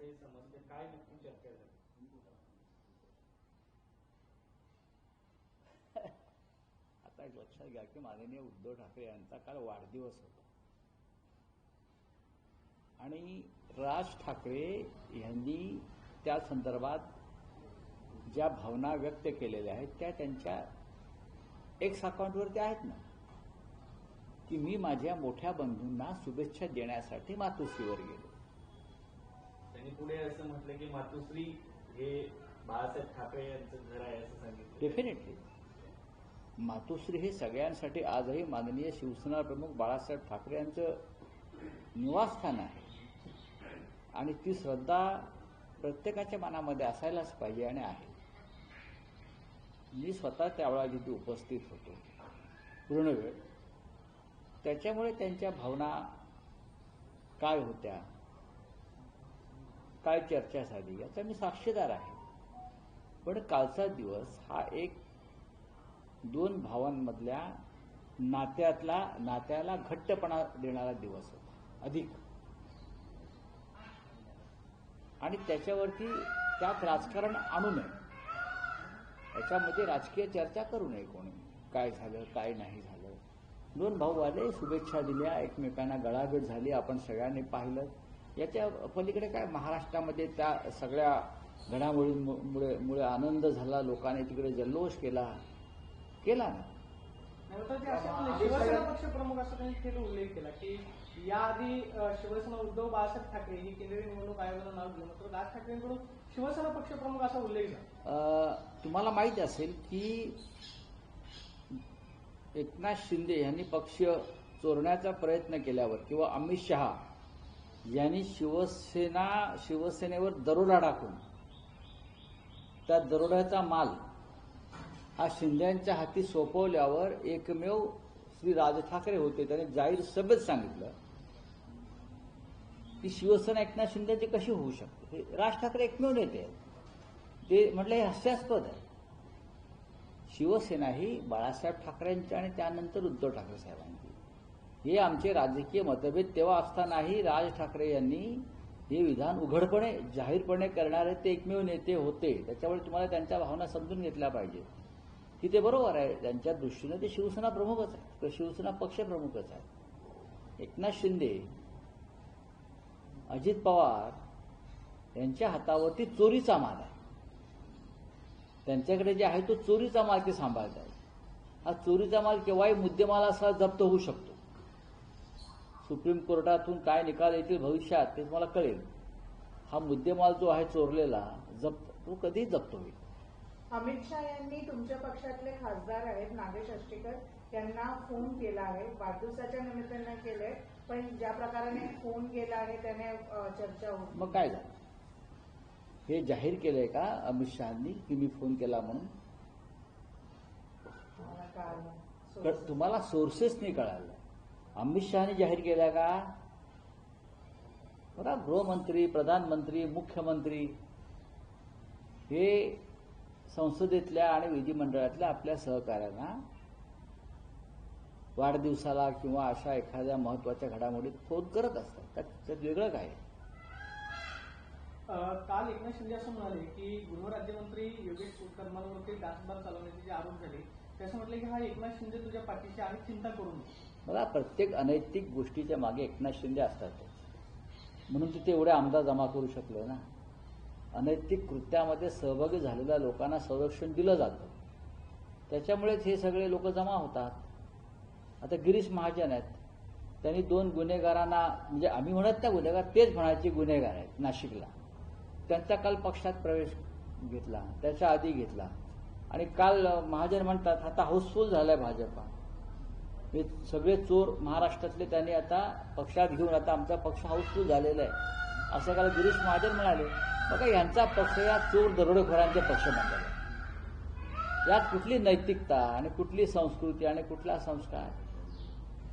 असंही समजते. काय नक्की चर्चा झाली? आता एक लक्षात घ्या की माननीय उद्धव ठाकरे यांचा काल वाढदिवस होता आणि राज ठाकरे यांनी त्या संदर्भात ज्या भावना व्यक्त केलेल्या आहेत त्या त्यांच्या एक्स अकाउंटवरती आहेत ना, की मी माझ्या मोठ्या बंधूंना शुभेच्छा देण्यासाठी मातोश्रीवर गेलो. त्यांनी पुढे असं म्हटलं की मातोश्री हे बाळासाहेब ठाकरे यांचं घर आहे असं सांगितलं. डेफिनेटली मातोश्री हे सगळ्यांसाठी आजही माननीय शिवसेना प्रमुख बाळासाहेब ठाकरे यांचं निवासस्थान आहे आणि ती श्रद्धा प्रत्येकाच्या मनामध्ये असायलाच पाहिजे आणि आहे. मी स्वतः त्यावेळा जिथे उपस्थित होतो पूर्ण वेळ, त्याच्यामुळे त्यांच्या भावना काय होत्या, काय चर्चा झाली याचा मी साक्षीदार आहे. पण कालचा दिवस हा एक दोन भावांमधल्या नात्याला घट्टपणा देणारा दिवस होता अधिक, आणि त्याच्यावरती त्यात राजकारण आणू नये, याच्यामध्ये राजकीय चर्चा करू नये. कोणी काय झालं काय नाही झालं. दोन भाऊ आले, शुभेच्छा दिल्या, एकमेकांना गळाभेट झाली, आपण सगळ्यांनी पाहिलं. याच्या पलीकडे काय महाराष्ट्रामध्ये त्या सगळ्या घडामोडींमुळे आनंद झाला, लोकांनी तिकडे जल्लोष केला ना. शिवसेना पक्षप्रमुख असं त्यांनी थेट उल्लेख केला की याआधी शिवसेना उद्धव बाळासाहेब ठाकरे ही केंद्रीय निवडणूक आयोगानं नाव दिलं, मात्र राज ठाकरेंकडून शिवसेना पक्षप्रमुख असा उल्लेख झाला. तुम्हाला माहिती असेल की एकनाथ शिंदे यांनी पक्ष चोरण्याचा प्रयत्न केल्यावर किंवा अमित शहा यांनी शिवसेनेवर दरोडा टाकून त्या दरोड्याचा माल हा शिंदेच्या हाती सोपवल्यावर एकमेव श्री राज ठाकरे होते, त्यांनी जाहीर सभेत सांगितलं की शिवसेना एकनाथ शिंदेची कशी होऊ शकते. हे राज ठाकरे एकमेव नेते आहेत. ते म्हटलं हे हास्यास्पद आहे. शिवसेना ही बाळासाहेब ठाकरेंची आणि त्यानंतर उद्धव ठाकरे साहेबांची. हे आमचे राजकीय मतभेद तेव्हा असतानाही राज ठाकरे यांनी हे विधान उघडपणे जाहीरपणे करणारे ते एकमेव नेते होते. त्याच्यामुळे तुम्हाला त्यांच्या भावना समजून घेतल्या पाहिजे की ते बरोबर आहे. त्यांच्या दृष्टीनं ते शिवसेना प्रमुखच आहे, शिवसेना पक्षप्रमुखच आहे. एकनाथ शिंदे, अजित पवार यांच्या हातावरती चोरीचा माल आहे. त्यांच्याकडे जे आहे तो चोरीचा माल ते सांभाळत आहे. हा चोरीचा माल केव्हाही मुद्देमाल असा जप्त होऊ शकतो. सुप्रीम कोर्टातून काय निकाल येतील भविष्यात ते तुम्हाला कळेल. हा मुद्देमाल जो आहे चोरलेला तो कधीही जप्त होईल. अमित शहा यांनी तुमच्या पक्षातले खासदार आहेत नागेश अष्टीकर यांना फोन केला आहे, वाढदिवसाच्या निमित्तानं केलंय, पण ज्या प्रकाराने फोन केला आहे त्याने चर्चा होती. मग काय झालं? हे जाहीर केलंय का अमित शहांनी की मी फोन केला म्हणून? तुम्हाला सोर्सेसनी कळालं. अमित शहानी जाहीर केलं का? बघा, गृहमंत्री, प्रधानमंत्री, मुख्यमंत्री हे संसदेतल्या आणि विधिमंडळातल्या आपल्या सहकाऱ्यांना वाढदिवसाला किंवा अशा एखाद्या महत्वाच्या घडामोडीत फोन करत असतात. त्यात वेगळं काय? काल एकनाथ शिंदे असं म्हणाले की गृह राज्यमंत्री योगेश कर्मांवरती डासबार चालवण्याचे जे आरोप झाले त्याचं म्हटलं की हा एकनाथ शिंदे तुझ्या पाठीशी आहे, चिंता करू नये. मला प्रत्येक अनैतिक गोष्टीच्या मागे एकनाथ शिंदे असतात, म्हणून तिथे एवढे आमदार जमा करू शकले ना. अनैतिक कृत्यामध्ये सहभागी झालेल्या लोकांना संरक्षण दिलं जातं, त्याच्यामुळेच हे सगळे लोक जमा होतात. आता गिरीश महाजन आहेत, त्यांनी 2 गुन्हेगारांना, म्हणजे आम्ही म्हणत त्या गुन्हेगार तेच म्हणायचे गुन्हेगार आहेत नाशिकला, त्यांचा काल पक्षात प्रवेश घेतला, त्याच्या आधी घेतला. आणि काल महाजन म्हणतात आता हाऊसफुल झालाय भाजपा, हे सगळे चोर महाराष्ट्रातले त्यांनी आता पक्षात घेऊन आता आमचा पक्ष हाऊसफुल झालेला आहे असं काल गिरीश महाजन म्हणाले. बघा, यांचा पक्ष या चोर दरोडेखोरांचे पक्ष म्हणतात. यात कुठली नैतिकता आणि कुठली संस्कृती आणि कुठला संस्कार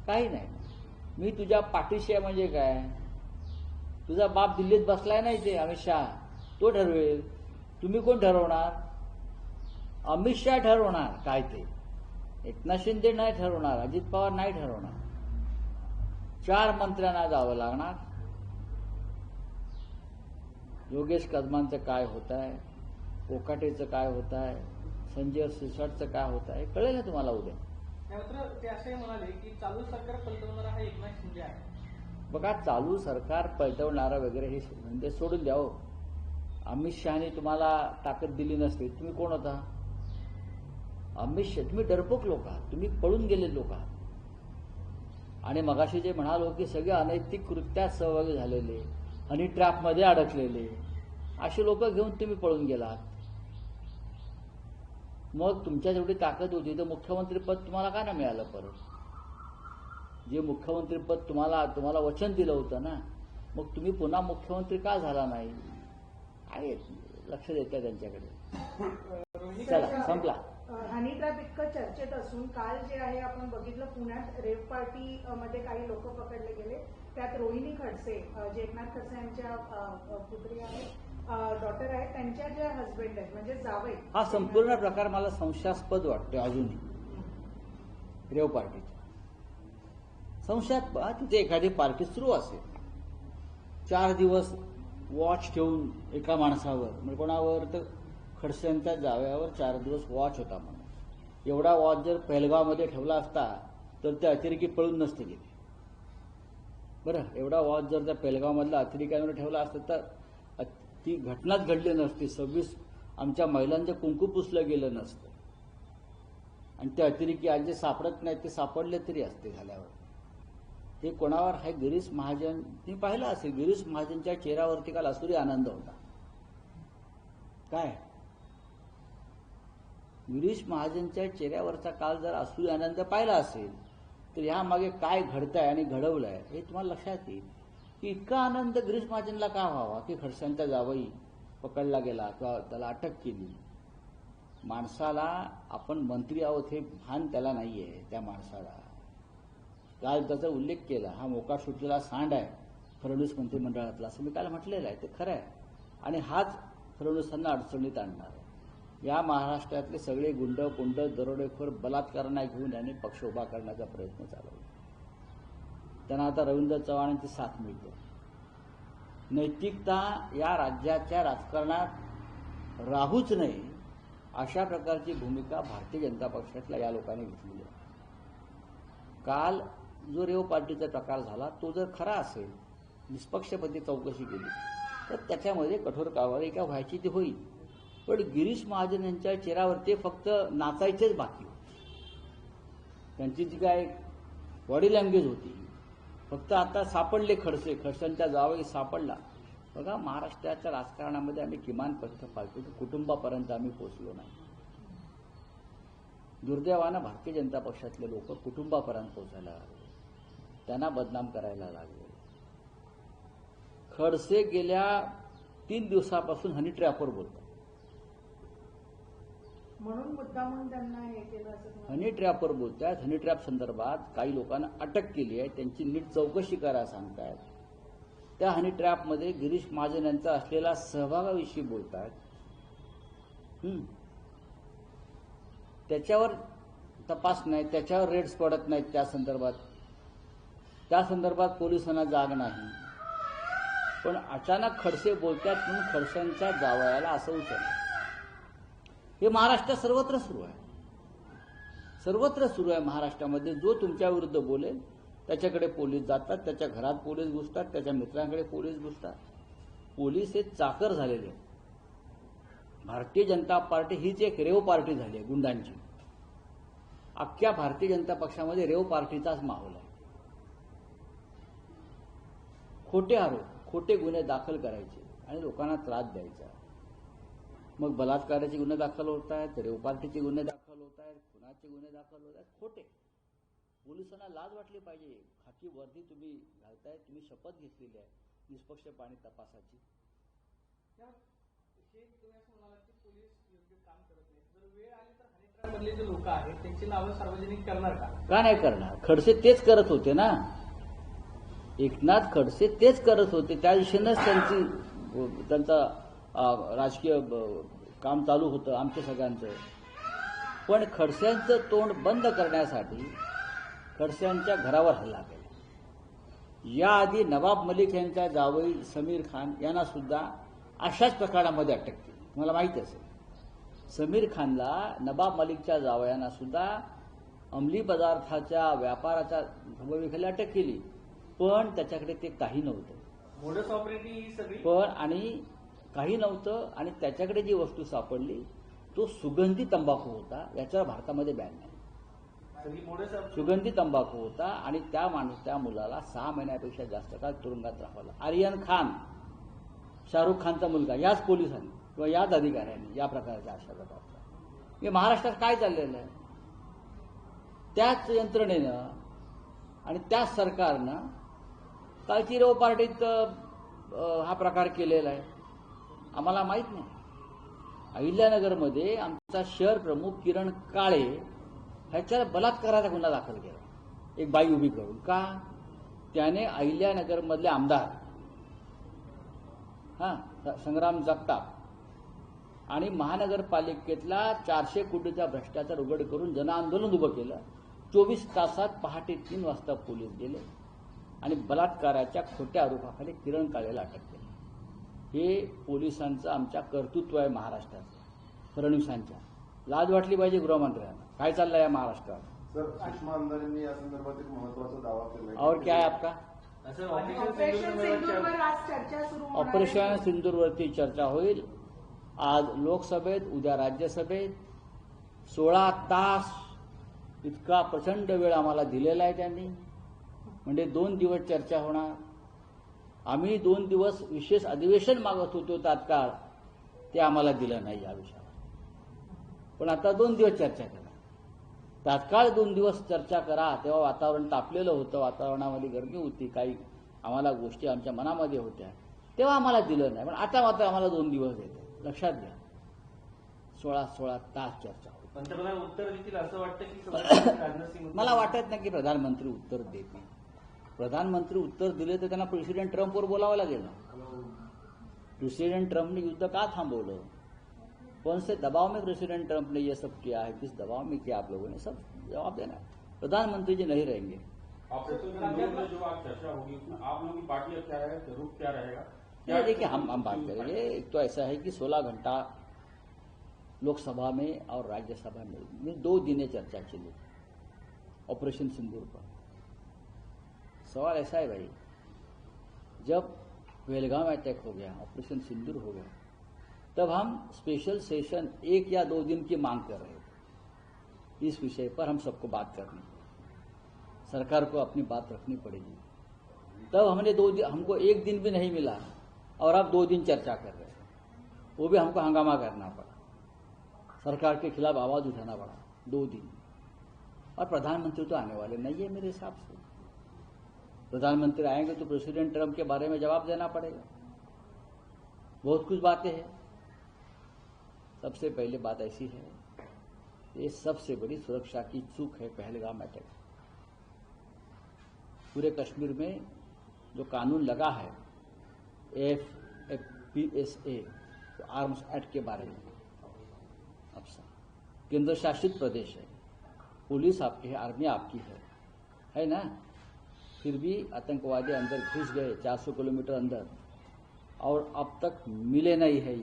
काही नाही. मी तुझ्या पाठीशी आहे म्हणजे काय? तुझा बाप दिल्लीत बसलाय नाही ते अमित शहा, तो ठरवेल. तुम्ही कोण ठरवणार? अमित शहा ठरवणार काय ते. एकनाथ शिंदे नाही ठरवणार, अजित पवार नाही ठरवणार. 4 मंत्र्यांना जावं लागणार. योगेश कदमांचं काय होत आहे, कोकाटेचं काय होत आहे, संजय सिरसाटचं काय होत आहे, कळेल ना तुम्हाला उद्या. मात्र ते असंही म्हणाले की चालू सरकार पलटवणारा हा एकनाथ शिंदे आहे. बघा, चालू सरकार पलटवणारा वगैरे हे म्हणजे सोडून द्या हो. अमित शहाने तुम्हाला ताकद दिली नसते, तुम्ही कोण होता? अमित शहा, तुम्ही डरपोक लोक आहात, तुम्ही पळून गेले लोक आहात. आणि मगाशी जे म्हणालो की सगळे अनैतिक कृत्यात सहभागी झालेले, हनी ट्रॅपमध्ये अडकलेले अशी लोक घेऊन तुम्ही पळून गेलात. मग तुमच्या जेवढी ताकद होती तर मुख्यमंत्रीपद तुम्हाला का नाही मिळालं परत? जे मुख्यमंत्रीपद तुम्हाला वचन दिलं होतं ना, मग तुम्ही पुन्हा मुख्यमंत्री का झाला नाही? आहे लक्ष देत्या त्यांच्याकडे. चला, संपला. हनी ट्रॅप इतकं चर्चेत असून काल जे आहे आपण बघितलं पुण्यात रेव पार्टी मध्ये काही लोक पकडले गेले. त्यात रोहिणी खडसे जे एकनाथ खडसे यांच्या पुत्री आहेत, डॉटर आहेत, त्यांच्या जे हस्बंड आहेत म्हणजे जावई. हा संपूर्ण प्रकार मला संशयास्पद वाटतो अजूनही. रेव पार्टीचा संशयात तिथे एखादी पार्टी सुरू असेल, 4 दिवस वॉच ठेवून एका माणसावर, म्हणजे कोणावर तर खडसेंच्या जावयावर 4 दिवस वॉच होता म्हणून. एवढा वॉच जर पहलगावमध्ये ठेवला असता तर ते अतिरेकी पळून नसते गेले. बरं, एवढा वॉच जर त्या पहलगावमधल्या अतिरेक्यांवर ठेवला असता तर ती घटनाच घडली नसती. 26 आमच्या महिलांचं कुंकू पुसलं गेलं नसतं. आणि ते अतिरेकी आज जे सापडत नाहीत ते सापडले तरी असते झाल्यावर. ते कोणावर आहे? गिरीश महाजन. तुम्ही पाहिलं असेल, गिरीश महाजनच्या चेहऱ्यावरती काल असुरी आनंद होता. काय गिरीश महाजनच्या चेहऱ्यावरचा काल जर असुरी आनंद पाहिला असेल तर यामागे काय घडतंय आणि घडवलंय हे तुम्हाला लक्षात येईल. की इतका आनंद गिरीश महाजनला का व्हावा की खडसेंचा जावई पकडला गेला किंवा त्याला अटक केली. माणसाला आपण मंत्री आहोत हे भान त्याला नाहीये. त्या माणसाला काल त्याचा उल्लेख केला, हा मोका सुटलेला सांड आहे फडणवीस मंत्रिमंडळातला, असं मी काल म्हटलेलं आहे. ते खरं आहे. आणि हाच फडणवीसांना अडचणीत आणणार आहे. या महाराष्ट्रातले सगळे गुंड पुंड दरोडेखोर बलात्कारांना घेऊन यांनी पक्ष उभा करण्याचा प्रयत्न चालवला. त्यांना आता रवींद्र चव्हाणांची साथ मिळते. नैतिकता या राज्याच्या राजकारणात राहूच नये अशा प्रकारची भूमिका भारतीय जनता पक्षातल्या या लोकांनी घेतलेली आहे. काल जो रेव पार्टीचा प्रकार झाला तो जर खरा असेल, निष्पक्षपणे चौकशी केली तर त्याच्यामध्ये कठोर कारवाई का व्हायची ती होईल. पण गिरीश महाजन यांच्या चेहऱ्यावरती फक्त नाचायचेच बाकी होते. त्यांची जी काय बॉडी लँग्वेज होती, फक्त आता सापडले खडसेंच्या जावई सापडला. बघा, महाराष्ट्राच्या राजकारणामध्ये आम्ही किमान पथ्य पाळतो की कुटुंबापर्यंत आम्ही पोहोचलो नाही. दुर्दैवानं भारतीय जनता पक्षातले लोक कुटुंबापर्यंत पोहोचायला लागले, त्यांना बदनाम करायला लागले. खडसे गेल्या 3 दिवसापासून हनी ट्रॅपवर बोलतात. म्हणून मुद्दामून त्यांना हे केलं असं हनी ट्रॅपवर बोलतात. हनी ट्रॅप संदर्भात काही लोकांना अटक केली आहे, त्यांची नीट चौकशी करा सांगतायत. त्या हनी ट्रॅपमध्ये गिरीश महाजन यांचा असलेला सहभागाविषयी बोलतात. त्याच्यावर तपास नाही, त्याच्यावर रेड्स पडत नाहीत. त्या संदर्भात पोलिसांना जाग नाही. पण अचानक खडसे बोलतात म्हणून खडसेंच्या जावयाला असं उचललं. हे महाराष्ट्रात सर्वत्र सुरू आहे. सर्वत्र सुरू आहे महाराष्ट्रामध्ये. जो तुमच्या विरुद्ध बोलेल त्याच्याकडे पोलीस जातात, त्याच्या घरात पोलीस घुसतात, त्याच्या मित्रांकडे पोलीस घुसतात. पोलीस हे चाकर झालेले आहेत. भारतीय जनता पार्टी हीच एक रेव पार्टी झाली आहे गुंडांची. अख्ख्या भारतीय जनता पक्षामध्ये रेव पार्टीचाच माहोल आहे. खोटे आरोप, खोटे गुन्हे दाखल करायचे आणि लोकांना त्रास द्यायचा. मग बलात्काराचे गुन्हे दाखल होत आहेत, रेव पार्टीचे गुन्हे दाखल होत आहेत, खुनाचे गुन्हे दाखल होत आहेत. खोटे. पोलिसांना लाज वाटली पाहिजे. खाकी वर्दी तुम्ही घालताय, तुम्ही शपथ घेतलेली आहे निष्पक्षपणे तपासाची. मधले जे लोक आहेत त्यांची नावं सार्वजनिक करणार का नाही करणार? खडसे तेच करत होते ना. एकनाथ खडसे तेच करत होते. त्या दिशेनंच त्यांचा राजकीय काम चालू होतं आमच्या सगळ्यांचं. पण खडसेंचं तोंड बंद करण्यासाठी खडसेंच्या घरावर हल्ला केला. याआधी नवाब मलिक यांचा जावई समीर खान यांना सुद्धा अशाच प्रकरणामध्ये अटक केली. मला माहिती असेल समीर खानला नवाब मलिकच्या जावयांना सुद्धा अंमली पदार्थाच्या व्यापाराच्या भूमिकेला अटक केली, पण त्याच्याकडे ते काही नव्हतं. मोडस ऑपरेटी ही सगळी पण आणि काही नव्हतं आणि त्याच्याकडे जी वस्तू सापडली तो सुगंधी तंबाखू होता. याच्यावर भारतामध्ये बॅन नाही. सगळी मोडस सुगंधी तंबाखू होता आणि त्या मुलाला 6 महिन्यापेक्षा जास्त काळ तुरुंगात राहावं. आर्यन खान, शाहरुख खानचा मुलगा, याच पोलिसांनी किंवा याच अधिकाऱ्यांनी या प्रकारच्या अशा प्रकारचा हे महाराष्ट्रात काय चाललेलं आहे. त्याच यंत्रणेनं आणि त्याच सरकारनं कालचिरेव पार्टीत हा प्रकार केलेला आहे. आम्हाला माहीत नाही. अहिल्यानगरमध्ये आमचा शहर प्रमुख किरण काळे ह्याच्यावर बलात्काराचा गुन्हा दाखल केला, एक बाई उभी करून. का? त्याने अहिल्यानगरमधले आमदार संग्राम जगताप आणि महानगरपालिकेतला 400 कोटीचा भ्रष्टाचार उघड करून जनआंदोलन उभं केलं. 24 तासात पहाटे 3 वाजता पोलीस गेले आणि बलात्काराच्या खोट्या आरोपाखाली किरण काळेला अटक केली. हे पोलिसांचं आमच्या कर्तृत्व आहे महाराष्ट्राचं, फडणवीसांच्या. लाज वाटली पाहिजे गृहमंत्र्यांना. काय चाललंय या महाराष्ट्रात. सर, सुषमा अंधारेंनी या संदर्भात एक महत्वाचा दावा केला. और क्या है आपका? ऑपरेशन सिंदूरवर आज चर्चा सुरू होणार आहे. ऑपरेशन सिंदूरवरती चर्चा होईल. आज लोकसभेत, उद्या राज्यसभेत 16 तास इतका प्रचंड वेळ आम्हाला दिलेला आहे त्यांनी. म्हणजे 2 दिवस चर्चा होणार. आम्ही 2 दिवस विशेष अधिवेशन मागत होतो तात्काळ, ते आम्हाला दिलं नाही या विषयावर. पण आता 2 दिवस चर्चा करा. तात्काळ 2 दिवस चर्चा करा. तेव्हा वातावरण तापलेलं होतं, वातावरणामध्ये गरमी होती, काही आम्हाला गोष्टी आमच्या मनामध्ये होत्या, तेव्हा आम्हाला दिलं नाही. पण आता मात्र आम्हाला 2 दिवस देते. लक्षात घ्या, 16 तास चर्चा होती. पंतप्रधान उत्तर देतील असं वाटतं की राजनाथ सिंह मला वाटत नाही की प्रधानमंत्री उत्तर देतील. प्रधानमंत्री उत्तर दिले तर त्यांना प्रेसिडेंट ट्रम्पवर बोलावं लागेल ना. प्रेसिडेंट ट्रम्पने युद्ध का थांबवलं, कौन से दबाव में प्रेसिडेंट ट्रम्प ने ये सब किया है, किस दबाव में किया आप लोगों ने, सब जवाब देना है. प्रधानमंत्री जी नहीं रहेंगे. ऑपरेशन सिंदूर में जो आज चर्चा होगी उसमें आप लोगों की पार्टी का क्या है, रुख क्या रहेगा? क्या देखिए, हम बात करेंगे. एक तो ऐसा है कि 16 घंटा लोकसभा में और राज्यसभा में 2 दिने चर्चा चली ऑपरेशन सिंदूर पर. सवाल ऐसा है भाई, जब पहलगाम अटैक हो गया, ऑपरेशन सिंदूर हो गया, तब हम स्पेशल सेशन 1 या 2 दिन की मांग कर रहे थे. इस विषय पर हम सबको बात करनी, सरकार को अपनी बात रखनी पड़ेगी. तब हमने 2 दिन, हमको 1 दिन भी नहीं मिला और अब 2 दिन चर्चा कर रहे हैं. वो भी हमको हंगामा करना पड़ा, सरकार के खिलाफ आवाज उठाना पड़ा 2 दिन. और प्रधानमंत्री तो आने वाले नहीं है मेरे हिसाब से. प्रधानमंत्री आएंगे तो प्रेसिडेंट ट्रम्प के बारे में जवाब देना पड़ेगा. बहुत कुछ बातें हैं. सबसे पहले बात ऐसी है, ये सबसे बड़ी सुरक्षा की चूक है पहलगाम अटैक. पूरे कश्मीर में जो कानून लगा है AFPSA, तो आर्म्स एक्ट के बारे में, अब केंद्र शासित प्रदेश है, पुलिस आपकी है, आर्मी आपकी है ना. फिर भी आतंकवादी अंदर घुस गए 400 किलोमीटर अंदर और अब तक मिले नहीं है.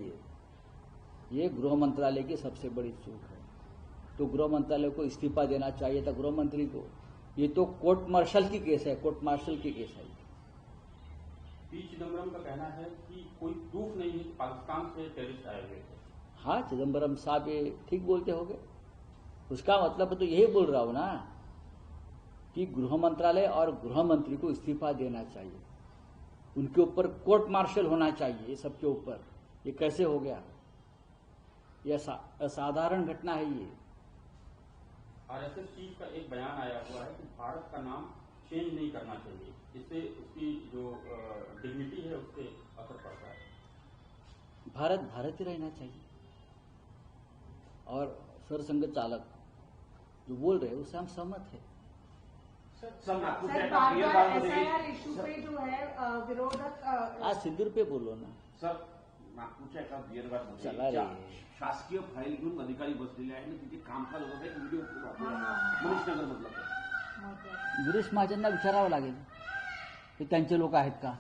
ये गृह मंत्रालय की सबसे बड़ी चूक है. तो गृह मंत्रालय को इस्तीफा देना चाहिए था, गृह मंत्री को. ये तो कोर्ट मार्शल की केस है, कोर्ट मार्शल की केस है. पी चिदम्बरम का कहना है कि कोई प्रूफ नहीं है कि पाकिस्तान से टेररिस्ट आए हुए थे. हाँ, चिदम्बरम साहब ये ठीक बोलते होंगे. उसका मतलब तो यही बोल रहा हूं ना कि गृह मंत्रालय और गृह मंत्री को इस्तीफा देना चाहिए. उनके ऊपर कोर्ट मार्शल होना चाहिए ये सबके ऊपर. ये कैसे हो गया? यह असाधारण घटना है. ये आरएसएस चीफ का एक बयान आया हुआ है कि भारत का नाम चेंज नहीं करना चाहिए, इससे उसकी जो डिग्निटी है उस पर असर पड़ता है. भारत भारत ही रहना चाहिए. और सरसंघ चालक जो बोल रहे हैं उससे हम सहमत है. सर, बार-बार SIR इशू पे जो है विरोधक आज सिंदूर पे बोलो ना. सर, नागपूरच्या एका बिअरबारमध्ये चला रे. शासकीय फाईल घेऊन अधिकारी बसलेले आहेत आणि तिथे कामकाज होत आहे. व्हिडिओ मनीषनगर मधला. गिरीश महाजनना विचारावं लागेल की त्यांचे लोक आहेत का.